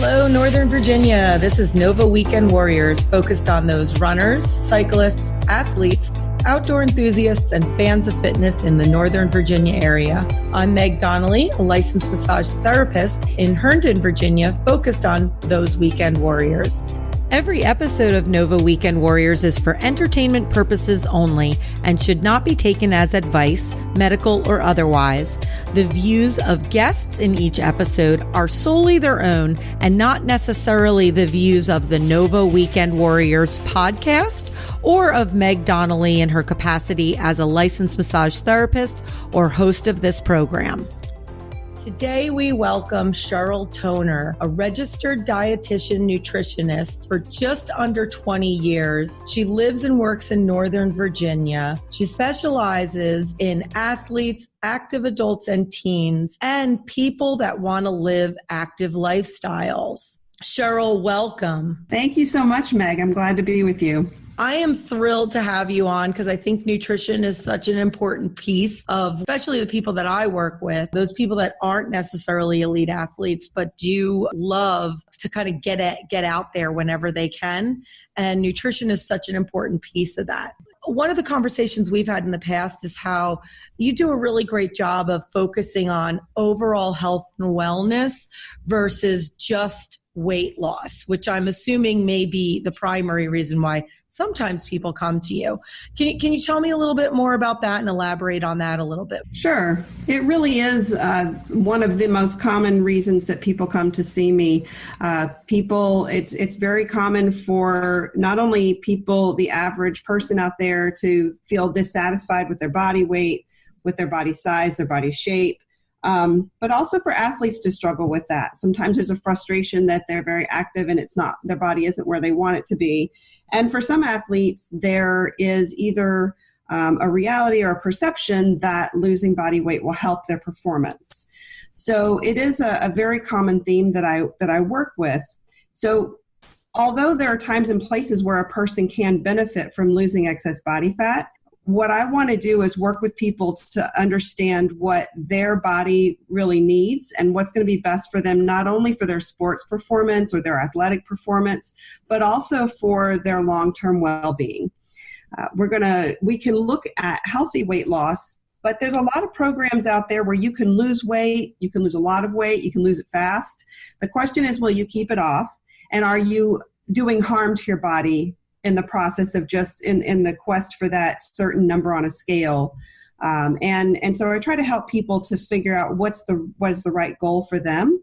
Hello, Northern Virginia. This is Nova Weekend Warriors, focused on those runners, cyclists, athletes, outdoor enthusiasts, and fans of fitness in the Northern Virginia area. I'm Meg Donnelly, a licensed massage therapist in Herndon, Virginia, focused on those weekend warriors. Every episode of Nova Weekend Warriors is for entertainment purposes only and should not be taken as advice, medical or otherwise. The views of guests in each episode are solely their own and not necessarily the views of the Nova Weekend Warriors podcast or of Meg Donnelly in her capacity as a licensed massage therapist or host of this program. Today, we welcome Cheryl Toner, a registered dietitian nutritionist for just under 20 years. She lives and works in Northern Virginia. She specializes in athletes, active adults and teens, and people that want to live active lifestyles. Cheryl, welcome. Thank you so much, Meg. I'm glad to be with you. I am thrilled to have you on because I think nutrition is such an important piece of, especially the people that I work with, those people that aren't necessarily elite athletes, but do love to kind of get out there whenever they can. And nutrition is such an important piece of that. One of the conversations we've had in the past is how you do a really great job of focusing on overall health and wellness versus just weight loss, which I'm assuming may be the primary reason why sometimes people come to you. Can you tell me a little bit more about that and elaborate on that a little bit? Sure. It really is one of the most common reasons that people come to see me. It's very common for not only people, the average person out there, to feel dissatisfied with their body weight, with their body size, their body shape, but also for athletes to struggle with that. Sometimes there's a frustration that they're very active and their body isn't where they want it to be. And for some athletes, there is either a reality or a perception that losing body weight will help their performance. So it is a very common theme that I work with. So although there are times and places where a person can benefit from losing excess body fat, what I want to do is work with people to understand what their body really needs and what's going to be best for them, not only for their sports performance or their athletic performance, but also for their long-term well-being. We can look at healthy weight loss, but there's a lot of programs out there where you can lose weight, you can lose a lot of weight, you can lose it fast. The question is, will you keep it off? And are you doing harm to your body in the process of just in the quest for that certain number on a scale? And so I try to help people to figure out what is the right goal for them.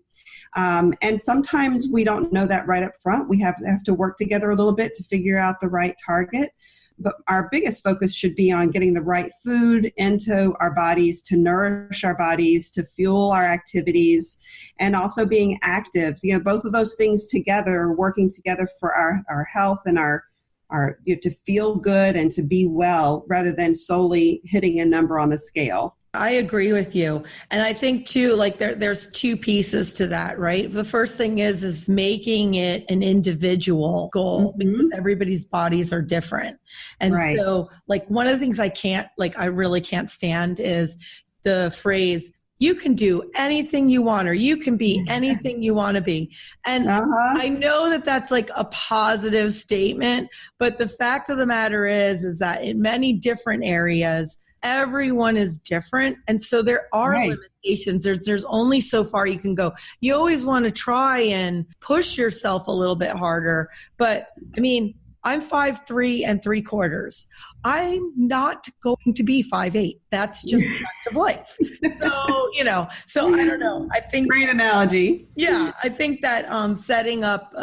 And sometimes we don't know that right up front. We have to work together a little bit to figure out the right target. But our biggest focus should be on getting the right food into our bodies to nourish our bodies, to fuel our activities, and also being active. Both of those things together, working together for our health and our to feel good and to be well, rather than solely hitting a number on the scale. I agree with you. And I think too, like there's two pieces to that, right? The first thing is making it an individual goal, because everybody's bodies are different. And right. So like one of the things I really can't stand is the phrase, you can do anything you want, or you can be anything you want to be. And I know that that's like a positive statement, but the fact of the matter is that in many different areas, everyone is different. And so there are limitations. There's only so far you can go. You always want to try and push yourself a little bit harder. But I mean, I'm 5'3" 3/4. I'm not going to be 5'8". That's just a fact of life. So I don't know. I think great analogy. Yeah, I think that setting up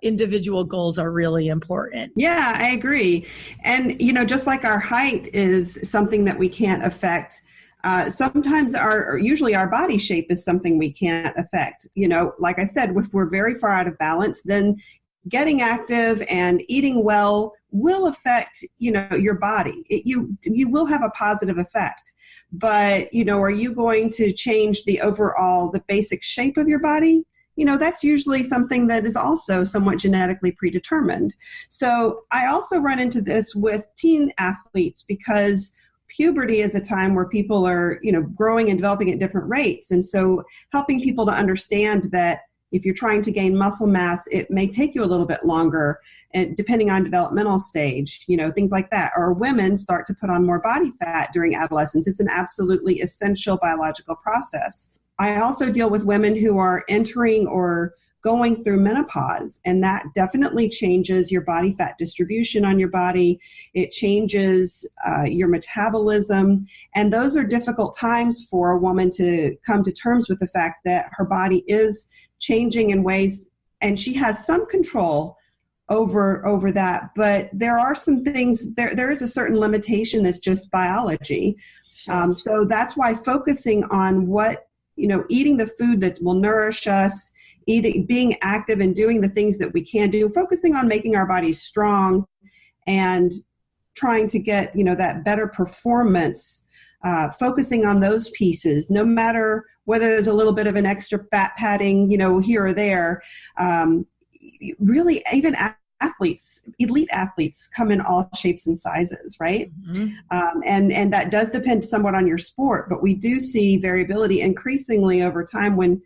individual goals are really important. Yeah, I agree. And just like our height is something that we can't affect, sometimes usually our body shape is something we can't affect. Like I said, if we're very far out of balance, then getting active and eating well will affect, your body. You will have a positive effect, but, are you going to change the basic shape of your body? That's usually something that is also somewhat genetically predetermined. So I also run into this with teen athletes because puberty is a time where people are, growing and developing at different rates. And so helping people to understand that If you're trying to gain muscle mass, it may take you a little bit longer, and depending on developmental stage, things like that. Or women start to put on more body fat during adolescence. It's an absolutely essential biological process. I also deal with women who are entering or going through menopause, and that definitely changes your body fat distribution on your body. It changes your metabolism, and those are difficult times for a woman to come to terms with the fact that her body is changing in ways, and she has some control over that, but there are some things, there is a certain limitation that's just biology. Sure. So that's why focusing on eating the food that will nourish us, being active and doing the things that we can do, focusing on making our bodies strong and trying to get, that better performance, focusing on those pieces, no matter whether there's a little bit of an extra fat padding, here or there. Really, even elite athletes come in all shapes and sizes, right? Mm-hmm. And that does depend somewhat on your sport, but we do see variability increasingly over time when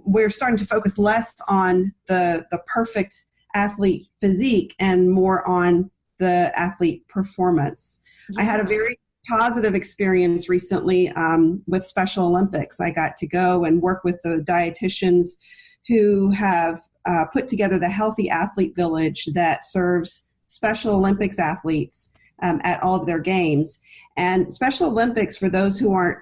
we're starting to focus less on the perfect athlete physique and more on the athlete performance. Yeah. I had a very positive experience recently with Special Olympics. I got to go and work with the dietitians who have put together the Healthy Athlete Village that serves Special Olympics athletes at all of their games. And Special Olympics, for those who aren't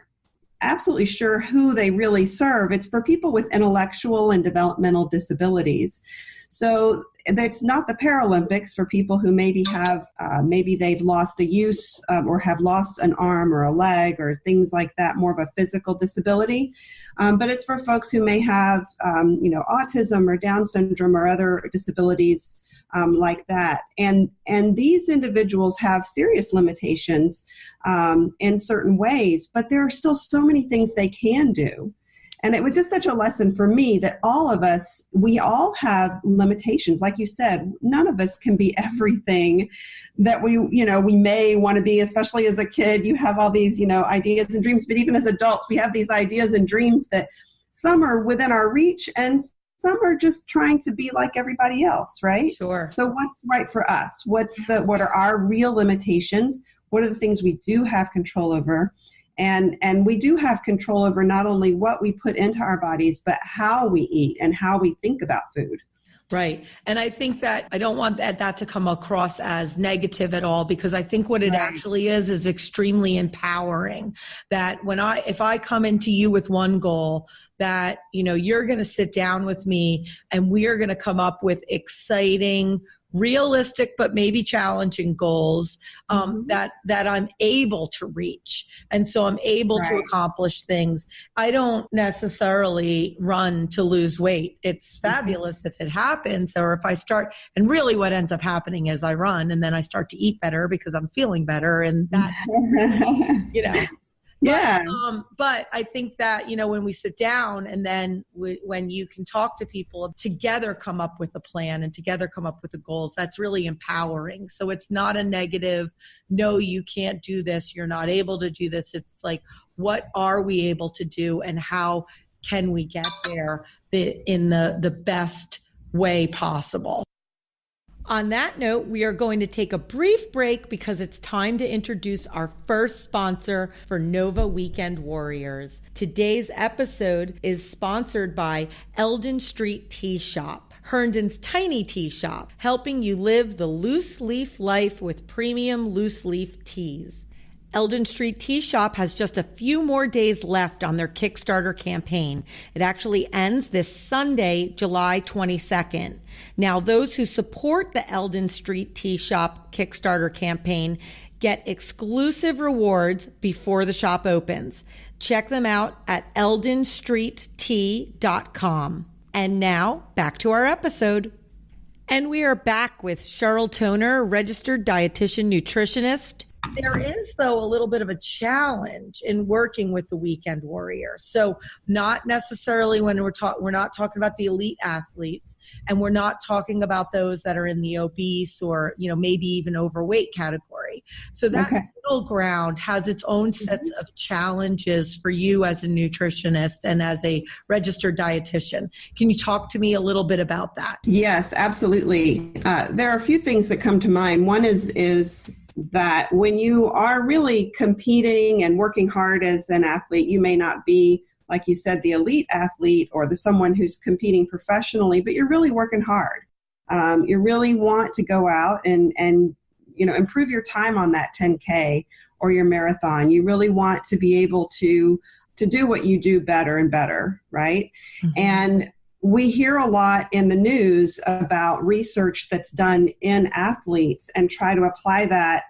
absolutely sure who they really serve, it's for people with intellectual and developmental disabilities. So it's not the Paralympics for people who maybe have, maybe they've lost a use or have lost an arm or a leg or things like that, more of a physical disability. But it's for folks who may have, autism or Down syndrome or other disabilities like that. And these individuals have serious limitations in certain ways, but there are still so many things they can do. And it was just such a lesson for me that all of us, we all have limitations. Like you said, none of us can be everything that we may want to be, especially as a kid. You have all these, ideas and dreams, but even as adults, we have these ideas and dreams that some are within our reach and some are just trying to be like everybody else, right? Sure. So what's right for us? What are our real limitations? What are the things we do have control over? And we do have control over not only what we put into our bodies, but how we eat and how we think about food. Right. And I think that I don't want that to come across as negative at all, because I think what it actually is extremely empowering. That if I come into you with one goal, that, you're going to sit down with me and we are going to come up with exciting, realistic, but maybe challenging goals that I'm able to reach. And so I'm able to accomplish things. I don't necessarily run to lose weight. It's fabulous if it happens, or if I start, and really what ends up happening is I run and then I start to eat better because I'm feeling better. And that's, Yeah. But I think that, when we sit down and then when you can talk to people, together come up with a plan and together come up with the goals, that's really empowering. So it's not a negative, no, you can't do this, you're not able to do this. It's like, what are we able to do and how can we get there in the best way possible? On that note, we are going to take a brief break because it's time to introduce our first sponsor for Nova Weekend Warriors. Today's episode is sponsored by Eldon Street Tea Shop, Herndon's tiny tea shop, helping you live the loose leaf life with premium loose leaf teas. Eldon Street Tea Shop has just a few more days left on their Kickstarter campaign. It actually ends this Sunday, July 22nd. Now, those who support the Eldon Street Tea Shop Kickstarter campaign get exclusive rewards before the shop opens. Check them out at eldonstreettea.com. And now, back to our episode. And we are back with Cheryl Toner, registered dietitian nutritionist, There is, though, a little bit of a challenge in working with the weekend warriors. So not necessarily when we're not talking about the elite athletes, and we're not talking about those that are in the obese or, maybe even overweight category. So that middle ground has its own sets of challenges for you as a nutritionist and as a registered dietitian. Can you talk to me a little bit about that? Yes, absolutely. There are a few things that come to mind. One is that when you are really competing and working hard as an athlete, you may not be, like you said, the elite athlete or someone who's competing professionally, but you're really working hard. You really want to go out and improve your time on that 10K or your marathon. You really want to be able to do what you do better and better, right? Mm-hmm. And we hear a lot in the news about research that's done in athletes and try to apply that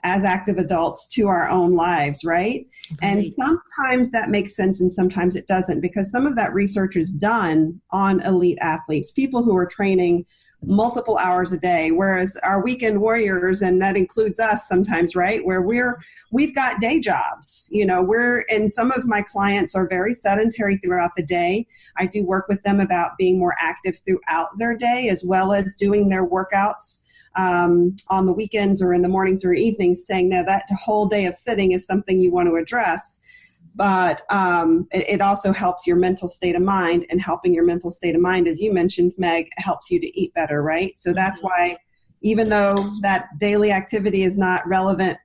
as active adults to our own lives, right? And sometimes that makes sense and sometimes it doesn't, because some of that research is done on elite athletes, people who are training multiple hours a day, whereas our weekend warriors, and that includes us sometimes, right, where we've got day jobs, and some of my clients are very sedentary throughout the day. I do work with them about being more active throughout their day, as well as doing their workouts on the weekends or in the mornings or evenings, saying that whole day of sitting is something you want to address. But it also helps your mental state of mind, and helping your mental state of mind, as you mentioned, Meg, helps you to eat better, right? So that's why, even though that daily activity is not relevant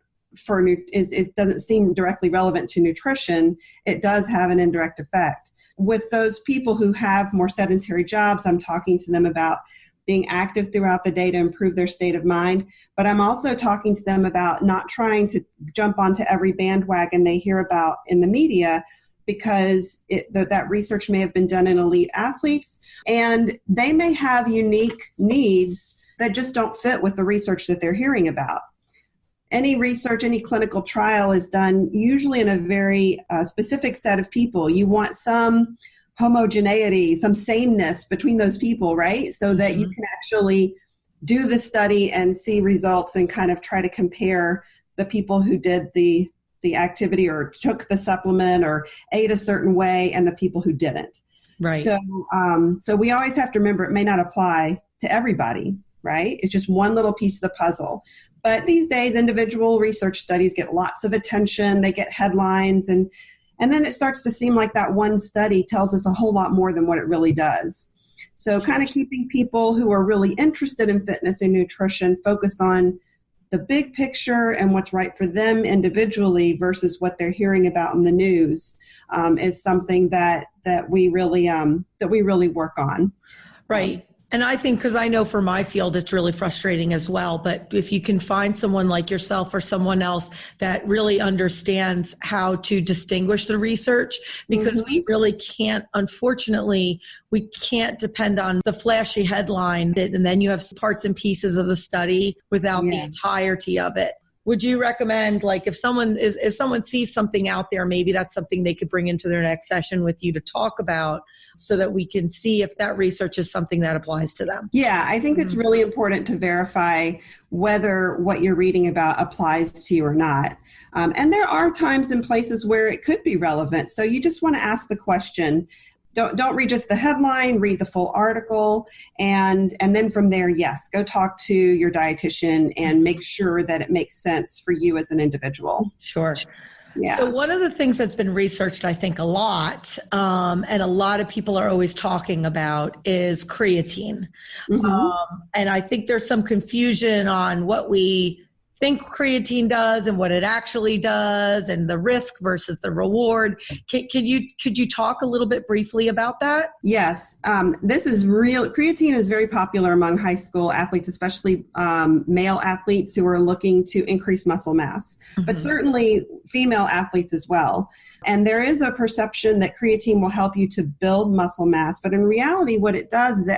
it doesn't seem directly relevant to nutrition, it does have an indirect effect. With those people who have more sedentary jobs, I'm talking to them about being active throughout the day to improve their state of mind. But I'm also talking to them about not trying to jump onto every bandwagon they hear about in the media, because that research may have been done in elite athletes, and they may have unique needs that just don't fit with the research that they're hearing about. Any research, any clinical trial is done usually in a very specific set of people. You want some homogeneity, some sameness between those people, right? So that you can actually do the study and see results and kind of try to compare the people who did the activity or took the supplement or ate a certain way and the people who didn't. Right. So we always have to remember it may not apply to everybody, right? It's just one little piece of the puzzle. But these days, individual research studies get lots of attention. They get headlines, and then it starts to seem like that one study tells us a whole lot more than what it really does. So kind of keeping people who are really interested in fitness and nutrition focused on the big picture and what's right for them individually versus what they're hearing about in the news is something that we really work on. Right. And I think, because I know for my field, it's really frustrating as well. But if you can find someone like yourself or someone else that really understands how to distinguish the research, because we really can't, unfortunately, we can't depend on the flashy headline and then you have parts and pieces of the study without the entirety of it. Would you recommend, like, if someone sees something out there, maybe that's something they could bring into their next session with you to talk about, so that we can see if that research is something that applies to them? Yeah, I think it's really important to verify whether what you're reading about applies to you or not. And there are times and places where it could be relevant. So you just want to ask the question. Don't read just the headline, read the full article, and then from there, yes, go talk to your dietitian and make sure that it makes sense for you as an individual. Sure. Yeah. So one of the things that's been researched, I think, a lot, and a lot of people are always talking about, is creatine. And I think there's some confusion on what we think creatine does and what it actually does, and the risk versus the reward. Could you talk a little bit briefly about that? Yes. This is real. Creatine is very popular among high school athletes, especially male athletes who are looking to increase muscle mass, but certainly female athletes as well. And there is a perception that creatine will help you to build muscle mass, but in reality, what it does is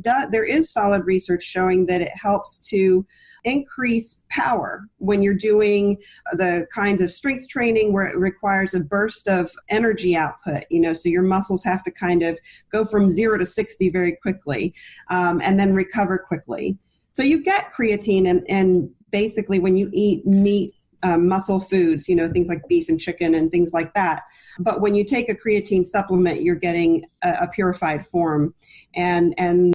there is solid research showing that it helps to increase power when you're doing the kinds of strength training where it requires a burst of energy output, so your muscles have to kind of go from 0 to 60 very quickly, and then recover quickly. So you get creatine and basically when you eat meat muscle foods, things like beef and chicken and things like that. But when you take a creatine supplement, you're getting a purified form. And